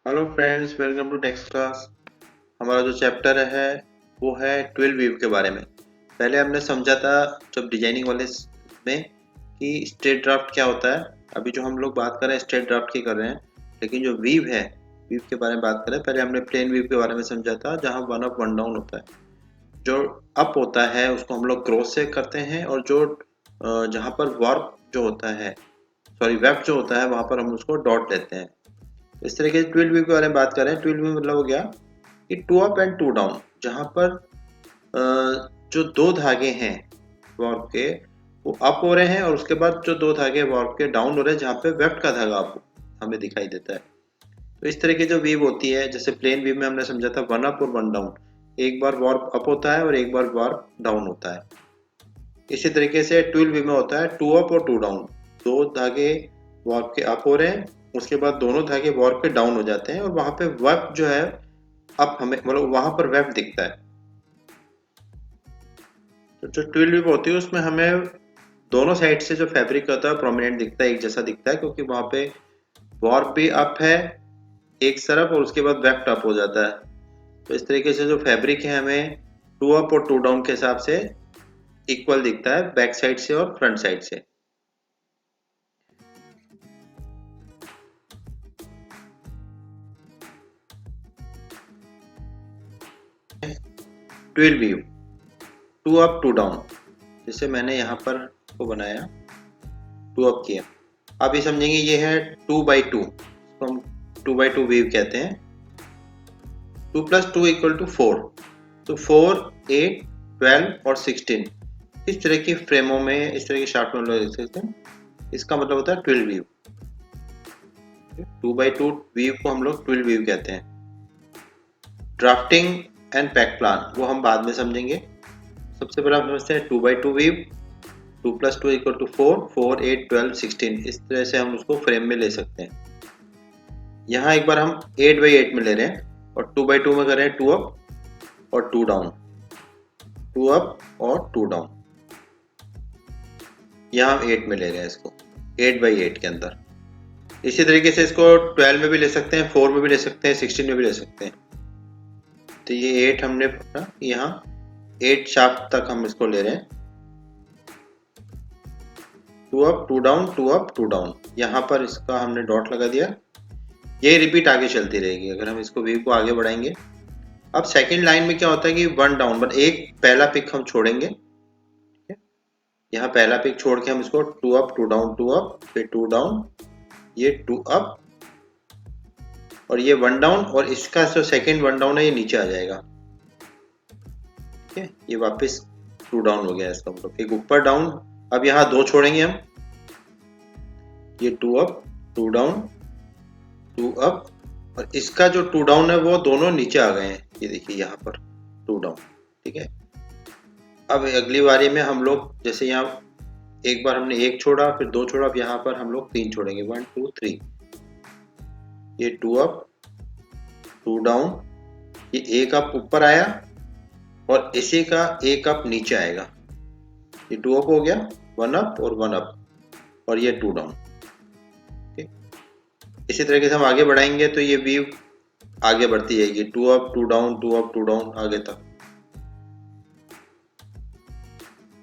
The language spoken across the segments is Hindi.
Hello friends, welcome to text class. हमारा जो चैप्टर है वो है 12 वीव के बारे में। पहले हमने समझा था जब डिजाइनिंग वाले में कि स्ट्रेट ड्राफ्ट क्या होता है। अभी जो हम लोग बात कर रहे हैं स्ट्रेट ड्राफ्ट की कर रहे हैं, लेकिन जो वीव है वीव के बारे में बात करें। पहले हमने प्लेन वीव के बारे में समझा था जहाँ वन अप वन डाउन होता है। जो अप होता है उसको हम लोग क्रॉस से करते हैं, और जो जहाँ पर वार्प जो होता है, सॉरी वेब जो होता है, वहाँ पर हम उसको डॉट लेते हैं। इस तरीके से 12 वीव के बारे में बात करें। 12 वीव मतलब हो गया कि two up and two down, जहाँ पर जो दो धागे हैं वॉर्प के वो अप हो रहे हैं, और उसके बाद जो दो धागे वॉर्प के डाउन हो रहे हैं, जहाँ पे वेफ्ट का धागा आपको हमें दिखाई देता है। तो इस तरह की जो वीव होती है, जैसे प्लेन वीव में हमने समझा था वन अप और वन डाउन। एक बार वॉर्प अप होता है और एक बार वॉर्प डाउन होता है। इसी तरीके से 12 वीव में होता है टू अप और टू डाउन। दो धागे वॉर्प के अप हो रहे हैं, उसके बाद दोनों धागे वॉर्प के डाउन हो जाते हैं, और वहां पे वेब जो है अप हमें मतलब वहां पर वेब दिखता है। तो जो 12 वीव होती है उसमें हमें दोनों साइड से जो फैब्रिक होता है प्रोमिनेंट दिखता है, एक जैसा दिखता है, क्योंकि वहां पे वॉर्प भी अप है एक तरफ और उसके बाद वेब अप हो जाता है। तो इस तरीके से जो फैब्रिक है हमें टू अप और टू डाउन के हिसाब से इक्वल दिखता है, बैक साइड से और फ्रंट साइड से। 12 view two up two down, जैसे मैंने यहाँ पर को बनाया, टू अप किया। आप ये समझेंगे ये है 2x2, तो हम 2x2 वेव कहते हैं। 2 + 2 = 4। तो 4, 8, 12 और 16 इस तरह की फ्रेमों में, इस तरह के शार्ट में लोग देख सकते हैं। इसका मतलब होता है 12 व्यू। 2x2 व्यू को हम लोग 12 व्यू कहते हैं। ड्राफ्टिंग एंड पैक प्लान वो हम बाद में समझेंगे। सबसे पहले हम समझते हैं 2x2 व्यू। 2 + 2 = 4, 4, 8, 12, 16 इस तरह से हम उसको फ्रेम में ले सकते हैं। यहाँ एक बार हम 8x8 में ले रहे हैं, और 2x2 में कर रहे हैं टू अप और टू डाउन, टू अप और टू डाउन। यहाँ हम 8 में ले रहे हैं इसको, 8x8 के अंदर। इसी तरीके से इसको 12 में भी ले सकते हैं, 4 में भी ले सकते हैं, 16 में भी ले सकते हैं। तो ये 8 हमने पकड़ा, यहाँ 8 शाफ्ट तक हम इसको ले रहे हैं। Two up two down, two up two down, यहाँ पर इसका हमने डॉट लगा दिया। ये रिपीट आगे चलती रहेगी अगर हम इसको व्यू को आगे बढ़ाएंगे। अब सेकंड लाइन में क्या होता है कि वन डाउन, बट एक पहला पिक हम छोड़ेंगे। यहाँ पहला पिक छोड़ के हम इसको two up two down, two up फिर टू डाउन, ये टू अप और ये वन डाउन, और इसका जो सेकंड वन डाउन है ये नीचे आ जाएगा। ठीक है, ये वापस टू डाउन हो गया इसका मतलब, एक ऊपर डाउन। अब यहाँ दो छोड़ेंगे हम, ये two up two down, two up, और इसका जो टू डाउन है वो दोनों नीचे आ गए हैं, ये देखिए यहाँ पर टू डाउन। ठीक है, अब अगली बारी में हम लोग जैसे यहाँ एक बार हमने एक छोड़ा, फिर दो छोड़ा, अब यहाँ पर हम लोग तीन छोड़ेंगे, 1 2 3। ये टू अप टू डाउन, ये एक अप ऊपर आया और इसी का एक अप नीचे आएगा। ये टू अप हो गया, वन अप और वन अप, और ये टू डाउन। इसी तरीके से हम आगे बढ़ाएंगे तो ये वीव आगे बढ़ती जाएगी, two up two down, two up two down आगे तक।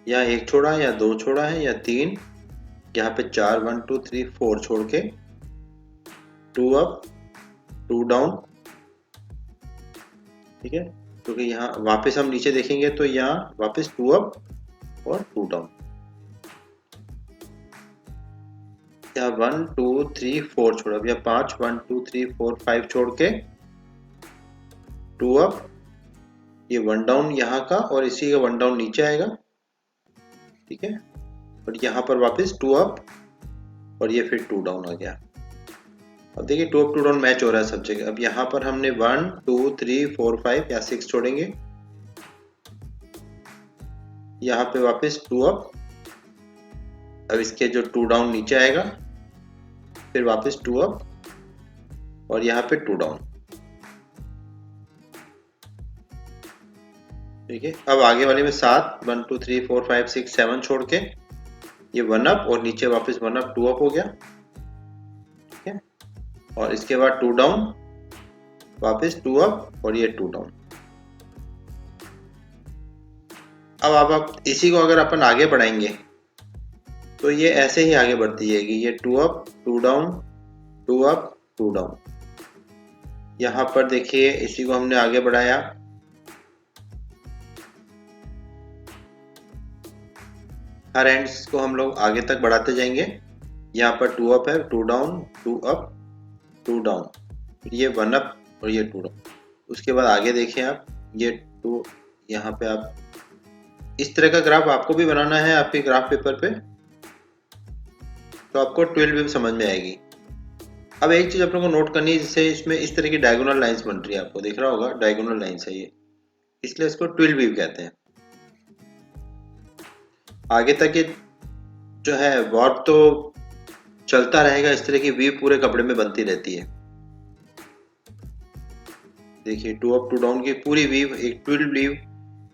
यहाँ एक छोड़ा या दो छोड़ा है या तीन, यहाँ पे 4 1 2 3 4 छोड़ के टू अप टू डाउन। ठीक है, क्योंकि यहाँ वापस हम नीचे देखेंगे तो यहाँ वापस टू अप और टू डाउन। यहाँ 1 2 3 4 छोड़ा, अब यहाँ 5 1 2 3 4 5 छोड़ के टू अप, ये वन डाउन यहाँ का और इसी का वन डाउन नीचे आएगा। ठीक है, और यहाँ पर वापस टू अप और ये फिर टू डाउन आ गया। अब देखिए two up two down match हो रहा है सब जगह। अब यहाँ पर हमने 1 2 3 4 5 या 6 छोड़ेंगे, यहाँ पे वापस टू अप, अब इसके जो टू डाउन नीचे आएगा, फिर वापस टू अप और यहाँ पे टू डाउन। ठीक है, अब आगे वाले में 7 1 2 3 4 5 6 7 छोड़ के ये वन अप और नीचे वापस वन अप टू अप हो गया। ठीक है, और इसके बाद टू डाउन वापस 2 अप और ये 2 डाउन। अब आप इसी को अगर अपन आगे बढ़ाएंगे तो ये ऐसे ही आगे बढ़ती जाएगी, ये 2 अप 2 डाउन 2 अप 2 डाउन। यहाँ पर देखिए इसी को हमने आगे बढ़ाया, हर एंड्स को हम लोग आगे तक बढ़ाते जाएंगे। यहाँ पर 2 अप है, 2 डाउन 2 अप 2 डाउन, ये 1 अप और ये 2 डाउन। उसके बाद आगे देखें आप, ये 2, यहाँ पे आप इस तरह का ग्राफ आपको भी बनाना है आपके ग्राफ पेपर पे, तो आपको 12 वेव समझ में आएगी। अब एक चीज अपने को नोट करनी है, जैसे इसमें इस तरह की डायगोनल लाइंस बन रही है, आपको दिख रहा होगा डायगोनल लाइंस है ये, इसलिए इसको 12 वेव कहते हैं। आगे तक ये जो है वार्प तो चलता रहेगा, इस तरह की वेव पूरे कपड़े में बनती रहती है। देखिए 2 अप 2 डाउन की पूरी वेव एक 12 वेव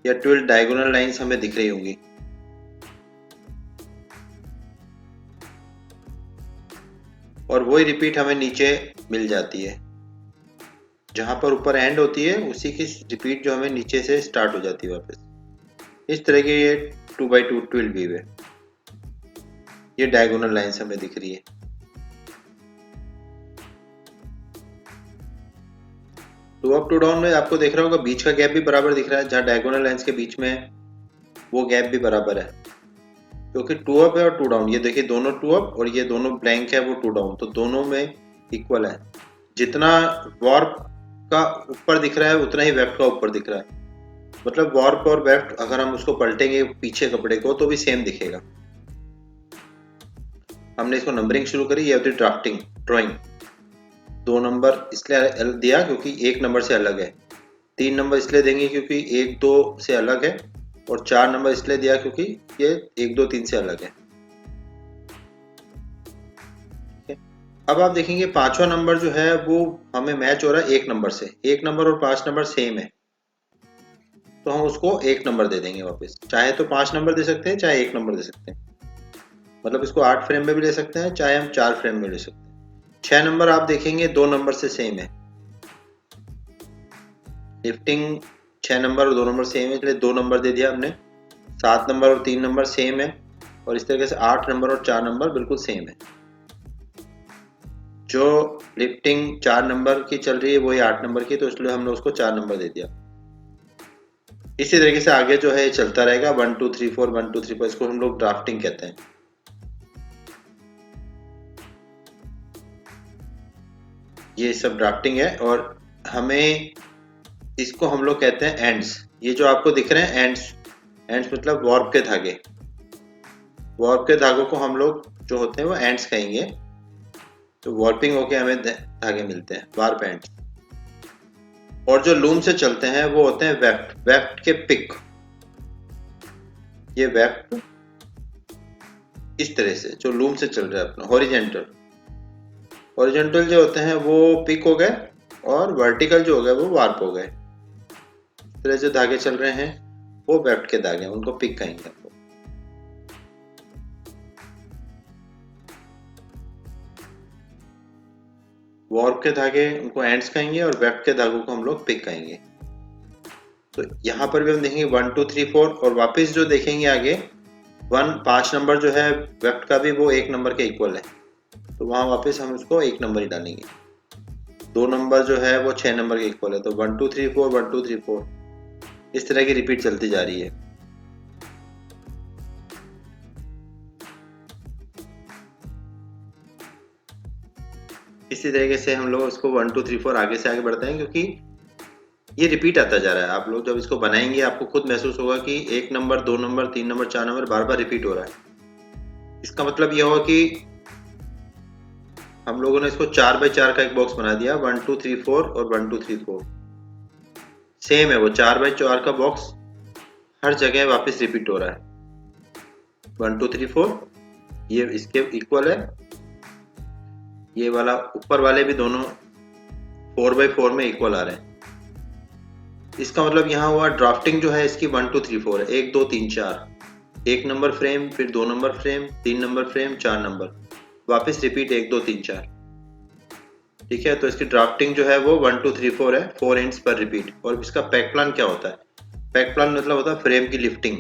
या 12 डायगोनल लाइंस हमें दिख रही होंगी। और वही रिपीट हमें नीचे मिल जाती है, जहां पर ऊपर एंड होती है उसी की रिपीट जो हमें नीचे से स्टार्ट हो जाती है वापस। इस तरह की ये 2x2 12 वेव है, ये डायगोनल लाइंस हमें दिख रही है। टू अप टू डाउन में आपको देख रहा होगा बीच का गैप भी बराबर दिख रहा है, जहां डायगोनल लाइंस के बीच में है वो गैप भी बराबर है, क्योंकि 2 अप है और 2 डाउन। ये देखिए दोनों 2 अप और ये दोनों ब्लैंक है वो 2 डाउन, तो दोनों में इक्वल है। जितना वार्प का ऊपर दिख रहा है उतना ही वेफ्ट का ऊपर दिख रहा है, मतलब वार्प और वेफ्ट अगर हम उसको पलटेंगे पीछे कपड़े को तो भी सेम दिखेगा। हमने इसको नंबरिंग शुरू करी, ये होती ड्राफ्टिंग ड्राइंग। 2 नंबर इसलिए दिया क्योंकि 1 नंबर से अलग है, 3 नंबर इसलिए देंगे क्योंकि 1 2 से अलग है, और 4 नंबर इसलिए दिया क्योंकि ये 1 2 3 से अलग है। अब आप देखेंगे 5वां नंबर जो है वो हमें मैच हो रहा है 1 नंबर से, 1 नंबर और 5 नंबर सेम है, तो हम उसको 1 नंबर दे देंगे वापस। चाहे तो 5 नंबर दे सकते हैं, चाहे 1 नंबर दे सकते हैं, मतलब इसको 8 फ्रेम में भी ले सकते हैं, चाहे हम 4 फ्रेम में ले सकते हैं। 6 नंबर आप देखेंगे 2 नंबर से सेम है, लिफ्टिंग 6 नंबर और 2 नंबर सेम है इसलिए 2 नंबर दे दिया हमने। 7 नंबर और 3 नंबर सेम है, और इस तरीके से 8 नंबर और 4 नंबर बिल्कुल सेम है। जो लिफ्टिंग 4 नंबर की चल रही है वही 8 नंबर की, तो इसलिए हमने उसको 4 नंबर दे दिया। इसी तरीके से आगे जो है चलता रहेगा 1 2 3 4 1 2 3 4, इसको हम लोग ड्राफ्टिंग कहते हैं। ये सब ड्राफ्टिंग है, और हमें इसको हम लोग कहते हैं एंड्स। ये जो आपको दिख रहे हैं एंड्स, एंड्स मतलब वार्प के धागे, वार्प के धागों को हम लोग जो होते हैं वो एंड्स कहेंगे। तो वार्पिंग होके हमें धागे मिलते हैं, वार्प एंड्स। और जो लूम से चलते हैं वो होते हैं वेफ्ट, वेफ्ट के पिक। ये वेफ्ट इस तरह से जो लूम से चल रहा है अपना हॉरिजेंटल, हॉरिजेंटल जो होते हैं वो पिक हो गए, और वर्टिकल जो हो गए वो वार्प हो गए। इस तरह से धागे चल रहे हैं वो वेफ्ट के धागे, उनको पिक कहेंगे हम लोग। वार्प के धागे उनको एंड्स कहेंगे, और वेफ्ट के धागों को हम लोग पिक कहेंगे। तो यहाँ पर भी हम देखेंगे 1 2 3 4, और वापस जो देखेंगे आगे 5 नंबर जो है वेफ्ट का भी वो 1 नंबर के इक्वल है, तो वहां वापस हम उसको 1 नंबर ही डालेंगे। 2 नंबर जो है वो 6 नंबर के इक्वल है, तो 1 2 3 4 1 2 3 4, इस तरह की रिपीट चलती जा रही है। इसी तरीके से हम लोग इसको 1 2 3 4 आगे से आगे बढ़ते हैं, क्योंकि ये रिपीट आता जा रहा है। आप लोग जब इसको बनाएंगे आपको खुद महसूस होगा कि 1 नंबर 2 नंबर 3 नंबर 4 नंबर बार बार रिपीट हो रहा है। इसका मतलब यह होगा कि हम लोगों ने इसको 4x4 का एक बॉक्स बना दिया, 1 2 3 4 और 1 2 3 4 सेम है, वो 4x4 का बॉक्स हर जगह वापस रिपीट हो रहा है। 1 2 3 4 ये इसके इक्वल है, ये वाला ऊपर वाले भी दोनों 4x4 में इक्वल आ रहे हैं। इसका मतलब यहाँ हुआ ड्राफ्टिंग जो है इसकी 1 2 3 4 है, 1 2 3 4, 1 नंबर फ्रेम, फिर 2 number frame, 3 number frame, 4 number, वापस रिपीट 1 2 3 4। ठीक है, तो इसकी ड्राफ्टिंग जो है वो 1 2 3 4 है, 4 एंड्स पर रिपीट। और इसका पैक प्लान क्या होता है? पैक प्लान मतलब होता है फ्रेम की लिफ्टिंग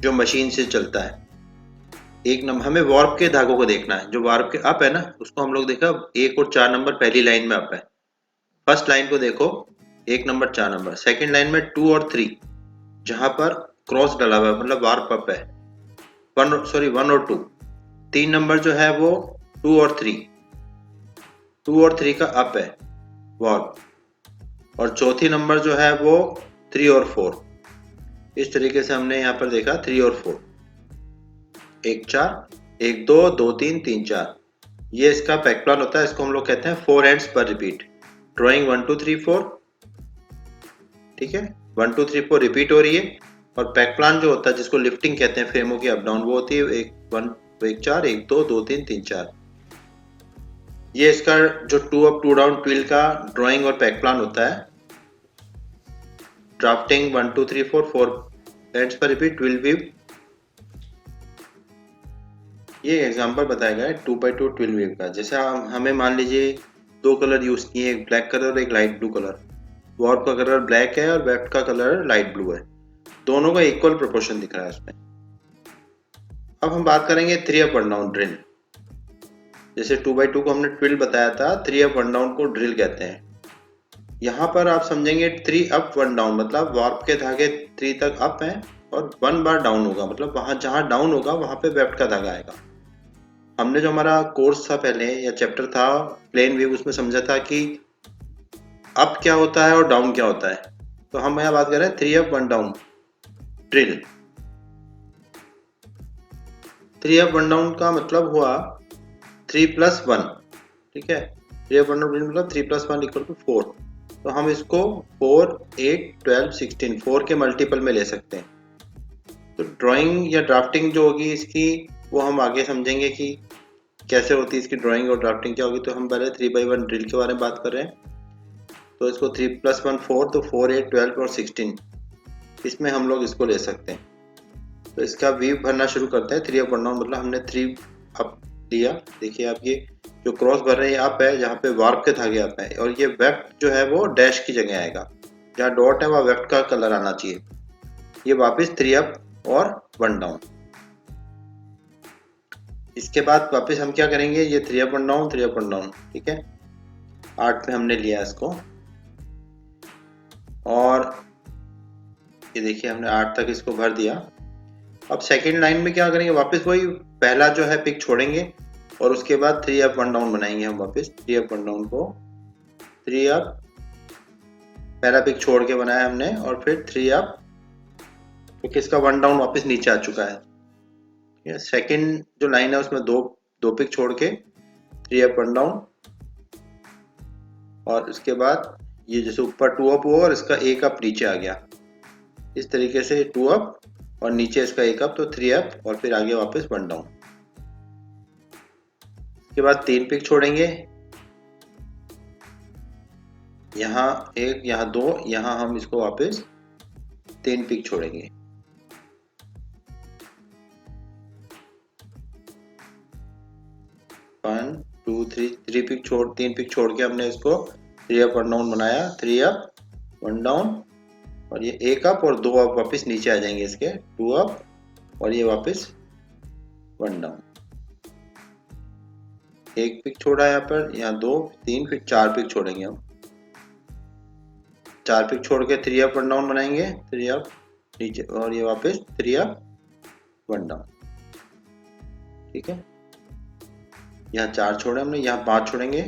जो मशीन से चलता है। एक नंबर हमें वार्प के धागों को देखना है, जो वार्प के अप है ना उसको हम लोग देखा 1 और 4 नंबर पहली लाइन में अप है। फर्स्ट लाइन को देखो 1 नंबर 4 नंबर, सेकंड लाइन में 2 और 3 जहां पर क्रॉस डला हुआ है मतलब वार्प अप है। 1 और 2, 3 नंबर जो है वो 2 और 3, 2 और 3 का अप है वार्प। और चौथी नंबर जो है वो 3 और 4। इस तरीके से हमने यहाँ पर देखा 3 और 4, 1 4 1 2 2 3 3 4। ये इसका पैक प्लान होता है। इसको हम लोग कहते हैं 4 एंड्स पर रिपीट। ड्राइंग 1 2 3 4, ठीक है, 1 2 3 4 रिपीट हो रही है। और पैक प्लान जो होता है जिसको लिफ्टिंग कहते हैं फ्रेमों की अप डाउन, वो होती है 1 4 1 2 2 3 3 4। ये इसका जो 2 अप 2 डाउन ट्विल का ड्राइंग और पैक प्लान होता है। ड्राफ्टिंग 1 2 3 4 4 एंड्स पर रिपीट, ट्विल वीव। ये एग्जांपल बताया गया है 2x2 ट्विल वीव का। जैसे हमें मान लीजिए 2 कलर यूज किए, एक ब्लैक कलर और एक लाइट ब्लू कलर। वार्प का कलर ब्लैक है और वेफ्ट का कलर लाइट ब्लू है। दोनों का इक्वल प्रोपोर्शन दिख रहा है इसमें। अब हम बात करेंगे 3 अप 1 डाउन ड्रिल। जैसे 2x2 को हमने ट्विल बताया था, 3 अप 1 डाउन को ड्रिल कहते हैं। यहाँ पर आप समझेंगे 3 अप 1 डाउन मतलब वार्प के धागे 3 तक अप हैं और 1 बार डाउन होगा, मतलब वहां जहां डाउन होगा वहां पे वेफ्ट का धागा आएगा। हमने जो हमारा कोर्स था पहले या चैप्टर था प्लेन वेव, उसमें समझा था कि अप क्या होता है और डाउन क्या होता है। तो हम यहाँ बात कर रहे हैं 3 up 1 down drill. 3 up 1 down का मतलब हुआ 3 + 1, ठीक है। 3 अप 1 डाउन ड्रिल मतलब 3 + 1 = 4। तो हम इसको 4 8 12 16 4 के मल्टीपल में ले सकते हैं। तो ड्राइंग या ड्राफ्टिंग जो होगी इसकी वो हम आगे समझेंगे कि कैसे होती है इसकी ड्राइंग और ड्राफ्टिंग क्या होगी। तो हम पहले 3/1 ड्रिल के बारे में बात कर रहे हैं। तो इसको 3 + 1 4, तो 4 8 12 और 16 इसमें हम लोग इसको ले सकते हैं। तो इसका वीव भरना शुरू करते हैं। 3 अप 1 डाउन मतलब हमने 3 अप लिया। देखिए आप ये जो क्रॉस भर रहे हैं अप है, जहाँ पे वार्प के धागे अप है, और ये वेफ्ट जो है वो डैश की जगह आएगा। जहाँ डॉट है वहाँ वेफ्ट का कलर आना चाहिए। ये वापस 3 अप और 1 डाउन। इसके बाद वापस हम क्या करेंगे, ये 3 अप 1 डाउन 3 अप 1 डाउन, ठीक है। 8 में हमने लिया इसको और ये देखिए हमने 8 तक इसको भर दिया। अब सेकेंड लाइन में क्या करेंगे, वापस वही पहला जो है पिक छोड़ेंगे और उसके बाद 3 अप 1 डाउन बनाएंगे हम वापस। 3 अप 1 डाउन को 3 अप, पहला पिक छोड़ के बनाया हमने और फिर 3 अप, क्योंकि इसका 1 डाउन वापस नीचे आ चुका है। सेकेंड जो लाइन है उसमें दो पिक छोड़ के 3 अप 1 डाउन, और उसके बाद ये जैसे ऊपर 2 अप हुआ और इसका 1 अप नीचे आ गया। इस तरीके से 2 अप और नीचे इसका 1 अप, तो 3 अप और फिर आगे वापस 1 डाउन। इसके बाद 3 पिक छोड़ेंगे, यहाँ 1 यहाँ 2, यहाँ हम इसको वापस 3 पिक छोड़ेंगे। वन टू थ्री, 3 पिक छोड़ के हमने इसको 3 अप 1 डाउन बनाया। 3 अप 1 डाउन और ये 1 अप और 2 अप वापस नीचे आ जाएंगे इसके, 2 अप और ये वापस 1 डाउन। 1 पिक छोड़ा यहाँ पर, यहाँ 2 3 फिर 4 पिक छोड़ेंगे हम। 4 पिक छोड़ के 3 अप 1 डाउन बनाएंगे, 3 अप नीचे और ये वापस 3 अप 1 डाउन, ठीक है। यहाँ 4 छोड़े हमने, यहाँ 5 छोड़ेंगे,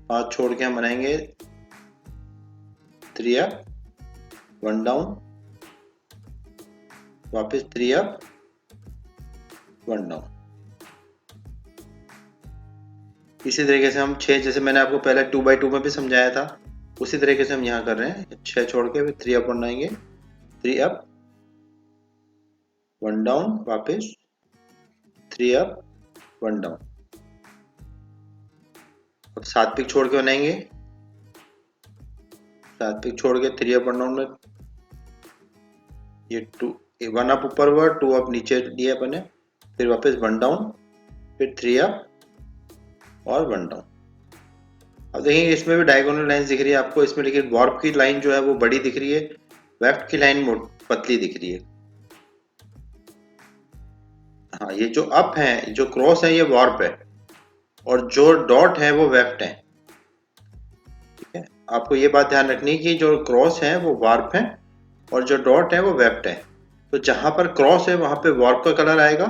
5 छोड़ के हम बनाएंगे 3 अप 1 डाउन, वापस 3 अप 1 डाउन। इसी तरीके से हम 6, जैसे मैंने आपको पहले 2x2 में भी समझाया था, उसी तरीके से हम यहाँ कर रहे हैं। 6 छोड़ के फिर 3 अप बनाएंगे, 3 अप 1 डाउन, वापस 3 अप 1 डाउन। अब 7 पिक छोड़ के बनाएंगे, 7 पिक छोड़ के 3 अप 1 डाउन में ये 1 अप ऊपर हुआ, 2 अप नीचे लिए अपने, फिर वापस 1 डाउन, फिर 3 अप और 1 डाउन। अब देखिए इसमें भी डायगोनल लाइंस दिख रही है आपको, इसमें लेकिन वार्प की लाइन जो है वो बड़ी दिख रही है, वेफ्ट की लाइन पतली दिख रही है। हाँ, ये जो अप है, जो क्रॉस है, ये वार्प है, और जो डॉट है वो वेफ्ट है। ठीक है, आपको ये बात ध्यान रखनी है कि जो क्रॉस है वो वार्प है और जो डॉट है वो वेफ्ट है। तो जहां पर क्रॉस है वहां पे वार्प का कलर आएगा,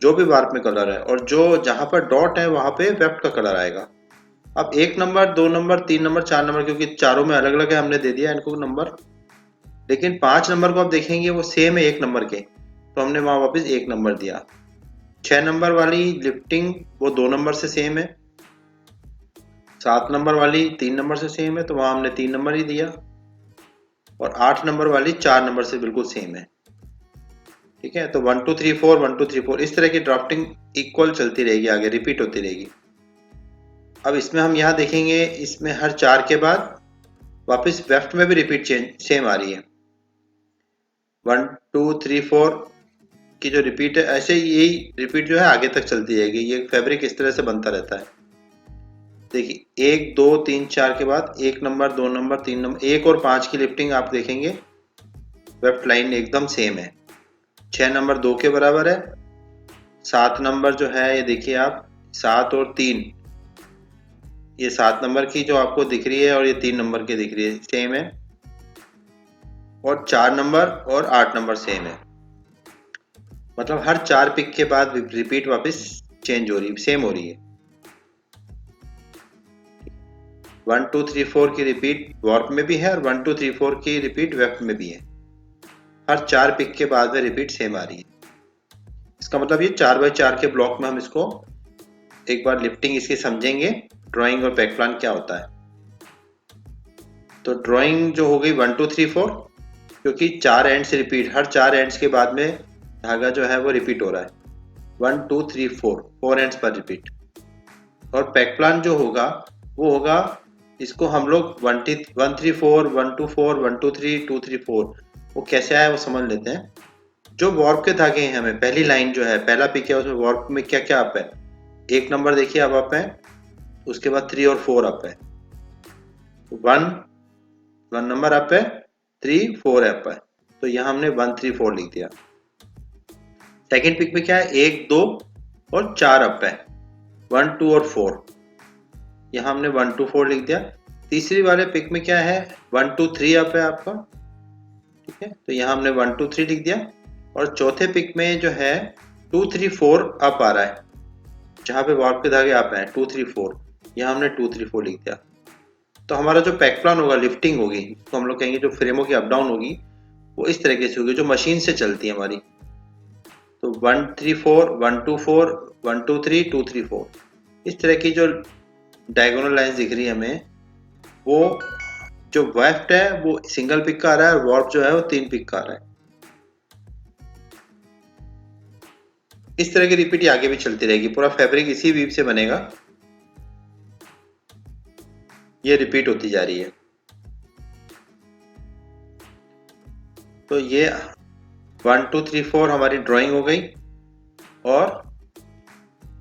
जो भी वार्प में कलर है, और जो जहां पर डॉट है वहां पे वेफ्ट का कलर आएगा। अब 1 नंबर, 2 नंबर, 3 नंबर, 4 नंबर, क्योंकि चारों में अलग अलग है, हमने दे दिया इनको नंबर, लेकिन 5 नंबर को आप देखेंगे वो सेम है 1 नंबर के, तो हमने वहां वापस 1 नंबर दिया। 6 नंबर वाली लिफ्टिंग वो 2 नंबर से सेम है, 7 नंबर वाली 3 नंबर से सेम है, तो वहां हमने 3 नंबर ही दिया, और 8 नंबर वाली 4 नंबर से बिल्कुल सेम है। ठीक है, तो 1 2 3 4 1 2 3 4 इस तरह की ड्राफ्टिंग इक्वल चलती रहेगी, आगे रिपीट होती रहेगी। अब इसमें हम यहाँ देखेंगे, इसमें हर 4 के बाद वापस वेफ्ट में भी रिपीट चेंज सेम आ रही है। 1 2 3 4 की जो रिपीट है, ऐसे यही रिपीट जो है आगे तक चलती रहेगी। ये फैब्रिक इस तरह से बनता रहता है। देखिए 1 2 3 4 के बाद 1 नंबर, 2 नंबर, 3 नंबर, 1 और 5 की लिफ्टिंग आप देखेंगे वेफ्ट लाइन एकदम सेम है। 6 नंबर 2 के बराबर है, 7 नंबर जो है ये देखिए आप, 7 और 3, ये 7 नंबर की जो आपको दिख रही है और ये 3 नंबर की दिख रही है सेम है, और 4 नंबर और 8 नंबर सेम है। मतलब हर 4 पिक के बाद रिपीट वापस चेंज हो रही है, सेम हो रही है। 1 2 3 4 की रिपीट वार्प में भी है और 1 2 3 4 की रिपीट वेफ्ट में भी है। हर 4 पिक के बाद में रिपीट सेम आ रही है। इसका मतलब ये 4x4 के ब्लॉक में हम इसको एक बार लिफ्टिंग इसकी समझेंगे, ड्राइंग और बैक प्लान क्या होता है। तो ड्राइंग जो हो गई 1 2 3 4, क्योंकि 4 एंड्स रिपीट, हर 4 एंड्स के बाद में धागा जो है वो रिपीट हो रहा है। 1 2 3 4 एंड्स पर रिपीट। और बैक प्लान जो होगा वो होगा, इसको हम लोग 1 3 4 1 2 4 1 2 3 2 3 4 वो कैसे आया वो समझ लेते हैं। जो वार्प के धागे हैं, हमें पहली लाइन जो है, पहला पिक है, उसमें वार्प में क्या क्या अप है। 1 नंबर देखिए अब अप है, उसके बाद 3 और 4 अप है, 1 नंबर अप है, 3 4 अप है, तो यहाँ हमने 1 3 4 लिख दिया। सेकंड पिक में क्या है, 1 2 और 4 अप है, 1 2 और 4, यहाँ हमने 1 2 4 लिख दिया। तीसरी वाले पिक में क्या है, 1 2 3 अप है आपका, ठीक है, तो यहाँ हमने 1 2 3 लिख दिया। और चौथे पिक में जो है 2 3 4 अप आ रहा है, जहाँ पे वार्प के धागे अप हैं 2 3 4, यहाँ हमने 2 3 4 लिख दिया। तो हमारा जो पैक प्लान होगा, लिफ्टिंग होगी, तो हम लोग कहेंगे जो फ्रेमों की अप डाउन होगी वो इस तरीके से होगी, जो मशीन से चलती है हमारी। तो 1 3 4 1 2 4 1 2 3 2 3 4 इस तरह की जो डायगोनल लाइंस दिख रही है हमें, वो जो वेफ्ट है वो सिंगल पिक का आ रहा है और वार्प जो है वो 3 पिक का आ रहा है। इस तरह की रिपीट आगे भी चलती रहेगी, पूरा फैब्रिक इसी वीव से बनेगा, ये रिपीट होती जा रही है। तो ये 1 2 3 4 हमारी ड्राइंग हो गई, और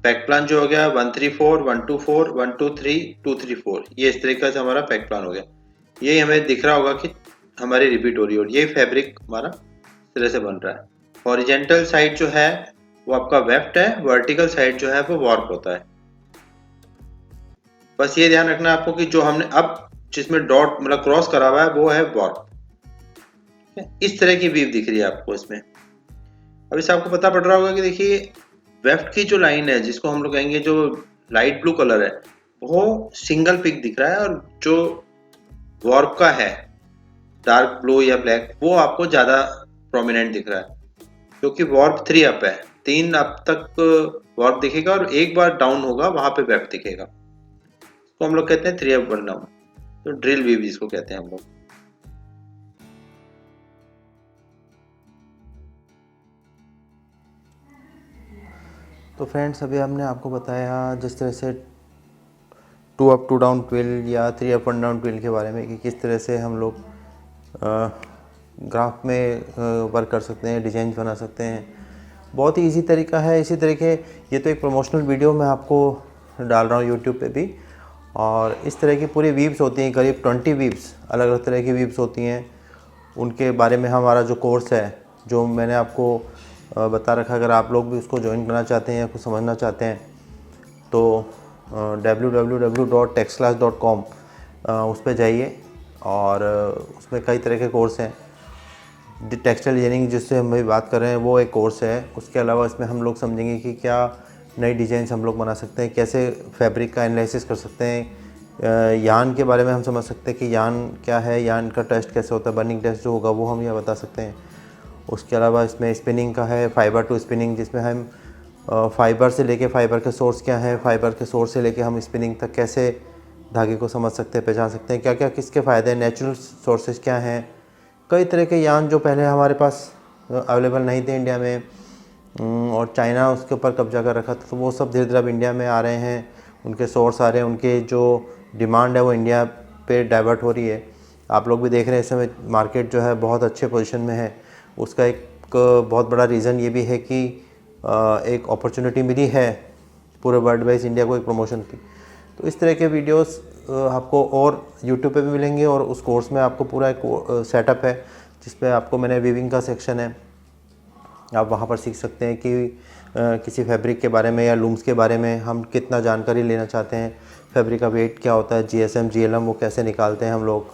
पैक प्लान जो हो गया 1 3 4 1 2 4 1 2 3 2 3 4, ये इस तरीके से हमारा पैक प्लान हो गया। ये हमें दिख रहा होगा कि हमारी रिपीट हो रही है, और ये फैब्रिक हमारा इस तरह से बन रहा है। हॉरिजेंटल साइड जो है वो आपका वेफ्ट है, वर्टिकल साइड जो है वो वार्प होता है। बस ये ध्यान रखना आपको कि जो हमने अब जिसमें डॉट मतलब क्रॉस करा हुआ है वो है वार्प। इस तरह की वीव दिख रही है आपको इसमें। अब इससे आपको पता पड़ रहा होगा कि देखिए वेफ्ट की जो लाइन है, जिसको हम लोग कहेंगे जो लाइट ब्लू कलर है, वो सिंगल पिक दिख रहा है, और जो वार्प का है डार्क ब्लू या ब्लैक, वो आपको ज्यादा प्रोमिनेंट दिख रहा है, क्योंकि वार्प 3 अप है, 3 अप तक वार्प दिखेगा और एक बार डाउन होगा वहां पे वेफ्ट दिखेगा, तो हम लोग कहते हैं 3 अप 1 डाउन। तो ड्रिल वीव जिसको कहते हैं हम लोग। तो फ्रेंड्स अभी हमने आपको बताया जिस तरह से 2 अप 2 डाउन ट्विल या 3 अप 1 डाउन ट्विल के बारे में, कि किस तरह से हम लोग ग्राफ में वर्क कर सकते हैं, डिजाइन बना सकते हैं। बहुत ही इजी तरीका है। इसी तरीके ये तो एक प्रमोशनल वीडियो मैं आपको डाल रहा हूँ यूट्यूब पे भी, और इस तरह की पूरी वीव्स होती हैं, करीब 20 वीव्स, अलग अलग तरह की वीव्स होती हैं। उनके बारे में हमारा जो कोर्स है, जो मैंने आपको बता रखा, अगर आप लोग भी उसको ज्वाइन करना चाहते हैं या कुछ समझना चाहते हैं तो www.texclass.com उस पर जाइए और उसमें कई तरह के कोर्स हैं। टेक्सटाइल डिजाइनिंग जिससे हम भी बात कर रहे हैं वो एक कोर्स है। उसके अलावा इसमें हम लोग समझेंगे कि क्या नई डिज़ाइंस हम लोग बना सकते हैं, कैसे फैब्रिक का एनालिसिस कर सकते हैं, यान के बारे में हम समझ सकते हैं कि यान क्या है, यान का टेस्ट कैसे होता है, बर्निंग टेस्ट जो होगा वो हम यह बता सकते हैं। उसके अलावा इसमें स्पिनिंग का है, फाइबर टू स्पिनिंग, जिसमें हम फाइबर से लेके फाइबर के सोर्स क्या है, फाइबर के सोर्स से लेके हम स्पिनिंग तक कैसे धागे को समझ सकते हैं, पहचान सकते हैं, क्या क्या किसके फ़ायदे हैं, नेचुरल सोर्सेज क्या हैं। कई तरह के यान जो पहले हमारे पास अवेलेबल नहीं थे इंडिया में, और चाइना उसके ऊपर कब्जा कर रखा था, तो वो सब धीरे धीरे अब इंडिया में आ रहे हैं, उनके सोर्स आ रहे हैं, उनके जो डिमांड है वो इंडिया पे डाइवर्ट हो रही है। आप लोग भी देख रहे हैं इस समय मार्केट जो है बहुत अच्छे पोजीशन में है। उसका एक बहुत बड़ा रीज़न ये भी है कि एक अपॉर्चुनिटी मिली है पूरे वर्ल्ड वाइज इंडिया को एक प्रमोशन की। तो इस तरह के वीडियोस आपको और यूट्यूब पे भी मिलेंगे, और उस कोर्स में आपको पूरा एक सेटअप है जिस पे आपको मैंने वीविंग का सेक्शन है, आप वहाँ पर सीख सकते हैं कि किसी फैब्रिक के बारे में या लूम्स के बारे में हम कितना जानकारी लेना चाहते हैं, फैब्रिक का वेट क्या होता है, जीएसएम जीएलएम वो कैसे निकालते हैं हम लोग।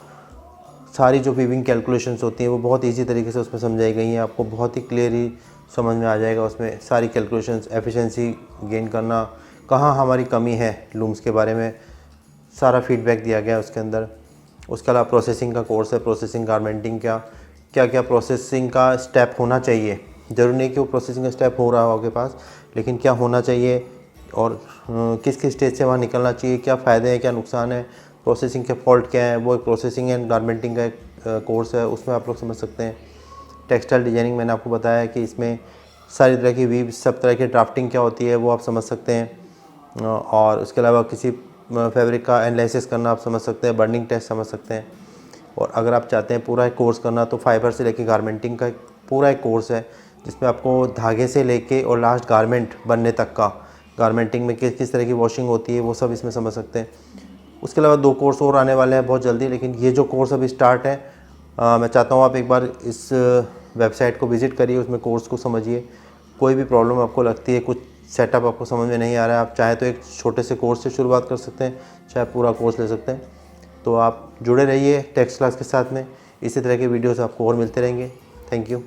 सारी जो वीविंग कैलकुलेशंस होती हैं वो बहुत इजी तरीके से उसमें समझाई गई हैं, आपको बहुत ही क्लियरली समझ में आ जाएगा उसमें सारी कैलकुलेशंस, एफिशिएंसी गेन करना, कहाँ हमारी कमी है लूम्स के बारे में सारा फीडबैक दिया गया है उसके अंदर। उसके अलावा प्रोसेसिंग का कोर्स है, प्रोसेसिंग गारमेंटिंग क्या क्या प्रोसेसिंग का स्टेप होना चाहिए। ज़रूरी नहीं कि वो प्रोसेसिंग का स्टेप हो रहा हो आपके पास, लेकिन क्या होना चाहिए और किस किस स्टेज से वहाँ निकलना चाहिए, क्या फ़ायदे हैं क्या नुकसान है, प्रोसेसिंग के फॉल्ट क्या है, वो एक प्रोसेसिंग एंड गारमेंटिंग का एक कोर्स है, उसमें आप लोग समझ सकते हैं। टेक्सटाइल डिजाइनिंग मैंने आपको बताया है कि इसमें सारी तरह की वीव, सब तरह की ड्राफ्टिंग क्या होती है वो आप समझ सकते हैं, और उसके अलावा किसी फैब्रिक का एनालिसिस करना आप समझ सकते हैं, बर्निंग टेस्ट समझ सकते हैं। और अगर आप चाहते हैं पूरा एक कोर्स करना तो फाइबर से लेके गारमेंटिंग का पूरा एक कोर्स है जिसमें आपको धागे से लेके और लास्ट गारमेंट बनने तक का, गारमेंटिंग में किस किस तरह की वॉशिंग होती है वो सब इसमें समझ सकते हैं। उसके अलावा 2 कोर्स और आने वाले हैं बहुत जल्दी, लेकिन ये जो कोर्स अभी स्टार्ट है, मैं चाहता हूँ आप एक बार इस वेबसाइट को विज़िट करिए, उसमें कोर्स को समझिए। कोई भी प्रॉब्लम आपको लगती है, कुछ सेटअप आपको समझ में नहीं आ रहा है, आप चाहे तो एक छोटे से कोर्स से शुरुआत कर सकते हैं, चाहे पूरा कोर्स ले सकते हैं। तो आप जुड़े रहिए टेक्स्ट क्लास के साथ में, इसी तरह के वीडियोस आपको और मिलते रहेंगे। Thank you.